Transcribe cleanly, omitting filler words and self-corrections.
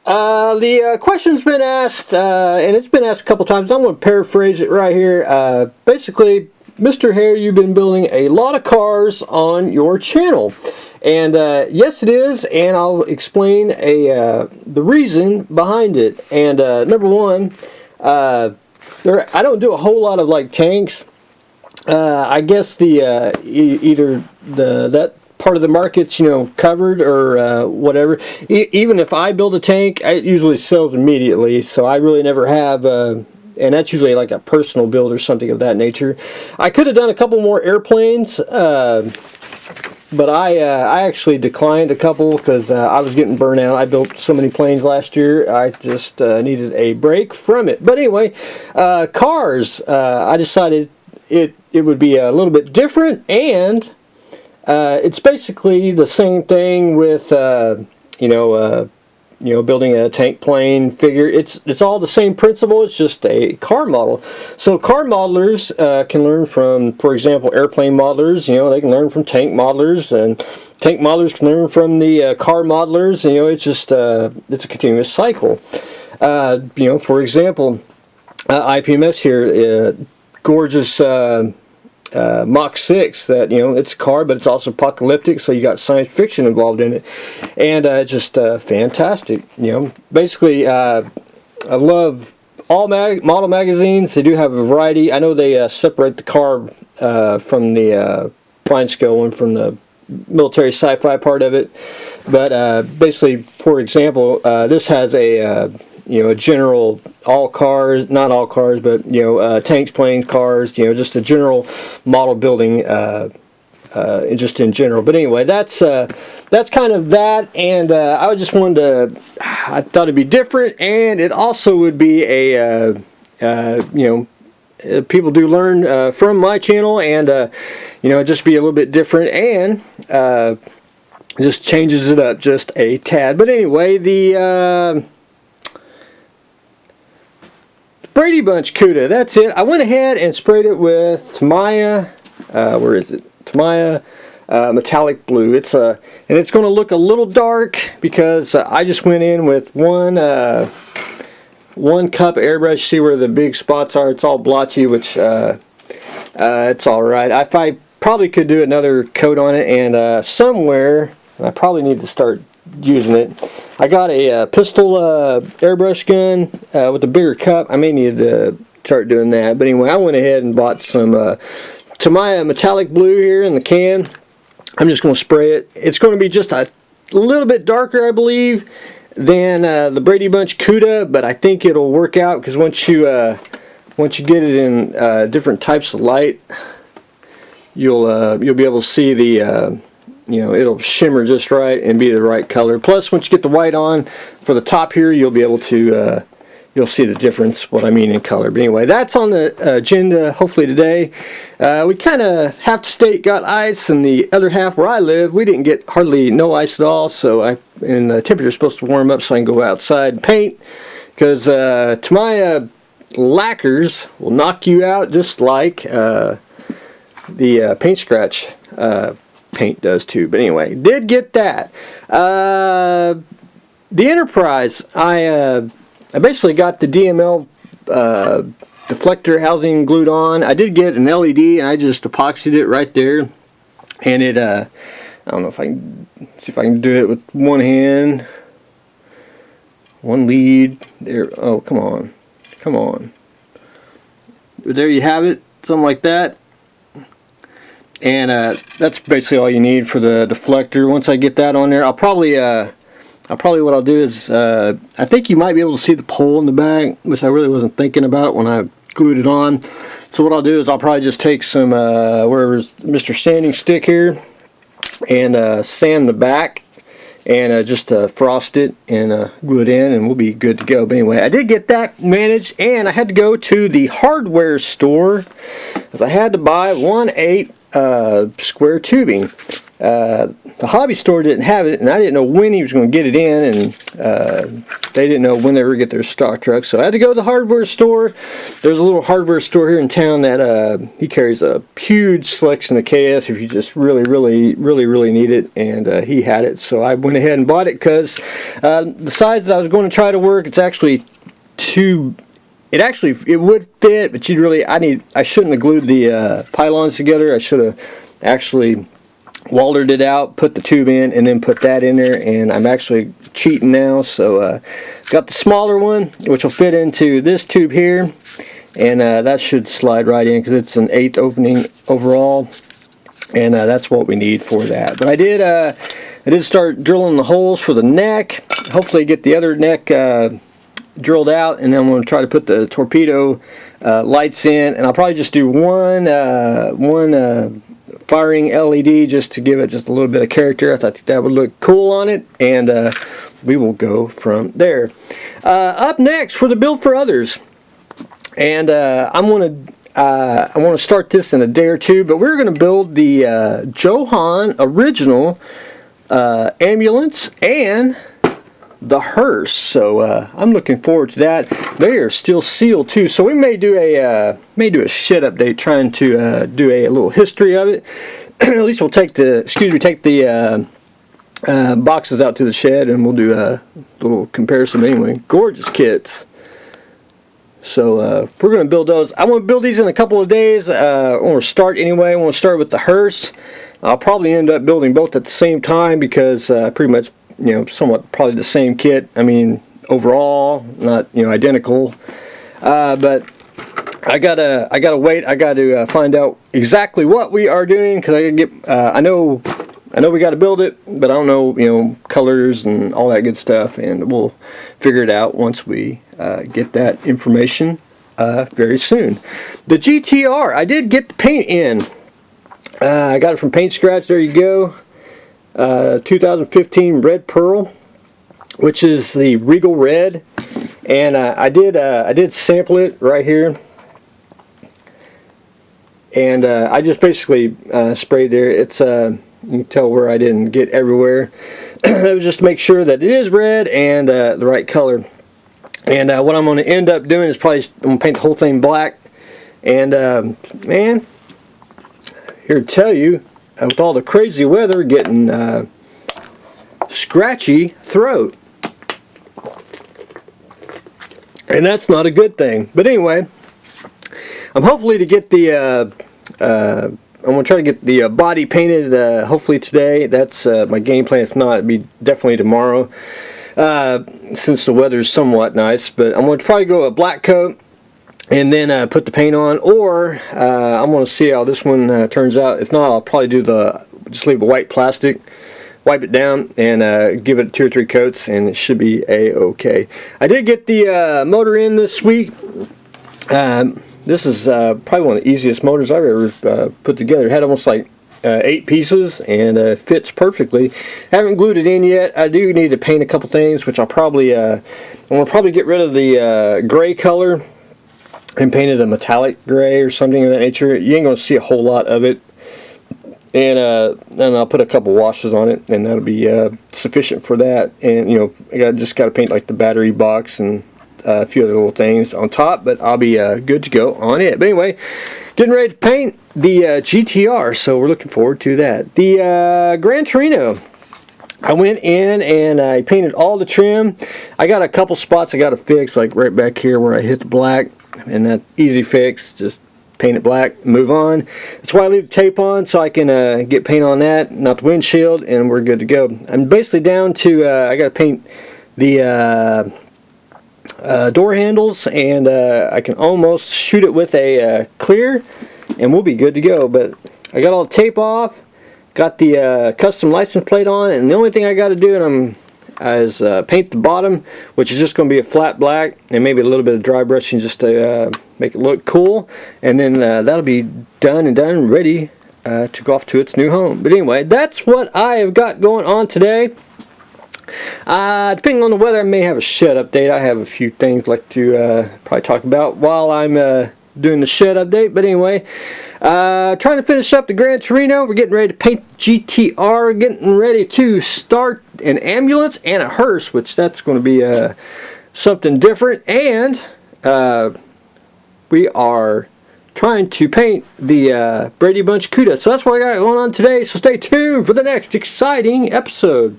The question's been asked, and it's been asked a couple times. I'm going to paraphrase it right here. Basically, Mr. Hare, you've been building a lot of cars on your channel. And yes, it is, and I'll explain the reason behind it. And number one, I don't do a whole lot of like tanks. I guess either that part of the market's covered or whatever. Even if I build a tank, it usually sells immediately, so I really never have. And that's usually like a personal build or something of that nature. I could have done a couple more airplanes, but I actually declined a couple because I was getting burnt out. I built so many planes last year, I just needed a break from it. But anyway, cars, I decided it would be a little bit different, and it's basically the same thing with building a tank plane figure. It's all the same principle. It's just a car model. So car modelers can learn from, for example, airplane modelers. They can learn from tank modelers, and tank modelers can learn from the car modelers. It's just it's a continuous cycle. For example, IPMS here, gorgeous Mach 6 that it's a car, but it's also apocalyptic, so you got science fiction involved in it, and just fantastic. Basically I love all model magazines. They do have a variety. I know they separate the car from the fine scale one from the military sci-fi part of it, but basically, for example, this has a general all cars, not all cars, but tanks, planes, cars, just a general model building, just in general. But anyway, that's kind of that, and I just I thought it'd be different, and it also would be a people do learn from my channel, and just be a little bit different, and just changes it up just a tad. But anyway, the Brady Bunch cuda, that's it. I went ahead and sprayed it with Tamiya, where is it? Tamiya metallic blue. It's and it's going to look a little dark because I just went in with one cup airbrush. See where the big spots are? It's all blotchy, which it's all right. I probably could do another coat on it, and somewhere, I probably need to start using it. I got a pistol airbrush gun with a bigger cup. I may need to start doing that. But anyway, I went ahead and bought some Tamiya metallic blue here in the can. I'm just going to spray it. It's going to be just a little bit darker, I believe, than the Brady Bunch cuda, but I think it'll work out because once you get it in different types of light, you'll be able to see the it'll shimmer just right and be the right color. Plus, once you get the white on for the top here, you'll be able to you'll see the difference, what I mean in color. But anyway, that's on the agenda hopefully today. We kind of, half the state got ice, and the other half where I live, we didn't get hardly no ice at all. So and the temperature's supposed to warm up so I can go outside and paint, because Tamiya lacquers will knock you out just like the paint scratch paint does too. But anyway, did get that. The Enterprise, I basically got the DML deflector housing glued on. I did get an LED, and I just epoxied it right there, and it I don't know if I can see if I can do it with one hand, one lead there. Oh, come on, there you have it, something like that. And that's basically all you need for the deflector. Once I get that on there, I'll probably what I'll do is I think you might be able to see the pole in the back, which I really wasn't thinking about when I glued it on. So what I'll do is I'll probably just take some wherever's Mr. Sanding stick here, and sand the back, and just frost it and glue it in, and we'll be good to go. But anyway, I did get that managed, and I had to go to the hardware store because I had to buy 1/8 square tubing. the hobby store didn't have it, and I didn't know when he was going to get it in, and they didn't know when they were going to get their stock truck. So I had to go to the hardware store. There's a little hardware store here in town that he carries a huge selection of KS if you just really need it, and he had it. So I went ahead and bought it because the size that I was going to try to work, it's actually too. It would fit, but I shouldn't have glued the pylons together. I should have actually waldered it out, put the tube in, and then put that in there, and I'm actually cheating now. So got the smaller one, which will fit into this tube here, and that should slide right in because it's an 1/8 opening overall, and that's what we need for that. But I did start drilling the holes for the neck. Hopefully get the other neck drilled out, and then I'm going to try to put the torpedo lights in, and I'll probably just do one firing LED just to give it just a little bit of character. I thought that would look cool on it, and we will go from there. Up next for the build for others, and I want to start this in a day or two, but we're going to build the Johan original ambulance and the hearse. So I'm looking forward to that. They are still sealed too, so we may do a shed update, trying to do a little history of it. At least we'll take the boxes out to the shed, and we'll do a little comparison. Anyway, gorgeous kits. So we're going to build those. I want to build these in a couple of days. I want to start anyway. I want to start with the hearse. I'll probably end up building both at the same time because pretty much, somewhat probably the same kit. I mean, overall, not identical, but I gotta wait. I got to find out exactly what we are doing, because I gotta get. I know we got to build it, but I don't know colors and all that good stuff, and we'll figure it out once we get that information very soon. The GTR, I did get the paint in. I got it from Paint Scratch. There you go. 2015 Red Pearl, which is the Regal Red, and I did sample it right here, and I just basically sprayed there. It's you can tell where I didn't get everywhere. It was just to make sure that it is red and the right color. And what I'm going to end up doing is I'm going to paint the whole thing black. And man, here to tell you, with all the crazy weather, getting scratchy throat, and that's not a good thing. But anyway, I'm hopefully to get the I'm going to try to get the body painted hopefully today. That's my game plan. If not, it'd be definitely tomorrow, since the weather is somewhat nice. But I'm going to probably go a black coat and then put the paint on, or I'm going to see how this one turns out. If not, I'll probably do just leave a white plastic, wipe it down, and give it 2 or 3 coats, and it should be a-okay. I did get the motor in this week. This is probably one of the easiest motors I've ever put together. It had almost like 8 pieces, and fits perfectly. Haven't glued it in yet. I do need to paint a couple things, which I'm going to probably get rid of the gray color and paint it a metallic gray or something of that nature. You ain't going to see a whole lot of it. And I'll put a couple washes on it, and that'll be sufficient for that. And I just got to paint like the battery box and a few other little things on top, but I'll be good to go on it. But anyway, getting ready to paint the GTR, so we're looking forward to that. The Gran Torino, I went in and I painted all the trim. I got a couple spots I got to fix, like right back here where I hit the black, and that easy fix, just paint it black, move on. That's why I leave the tape on, so I can get paint on that, not the windshield, and we're good to go. I'm basically down to I got to paint the door handles, and I can almost shoot it with a clear, and we'll be good to go. But I got all the tape off, got the custom license plate on, and the only thing I got to do is paint the bottom, which is just going to be a flat black, and maybe a little bit of dry brushing just to make it look cool, and then that'll be done, ready to go off to its new home. But anyway, that's what I have got going on today. Depending on the weather, I may have a shed update. I have a few things I'd like to probably talk about while I'm doing the shed update. But anyway, Trying to finish up the Gran Torino. We're getting ready to paint GTR. Getting ready to start an ambulance and a hearse, which that's going to be something different. And we are trying to paint the Brady Bunch cuda. So that's what I got going on today. So stay tuned for the next exciting episode.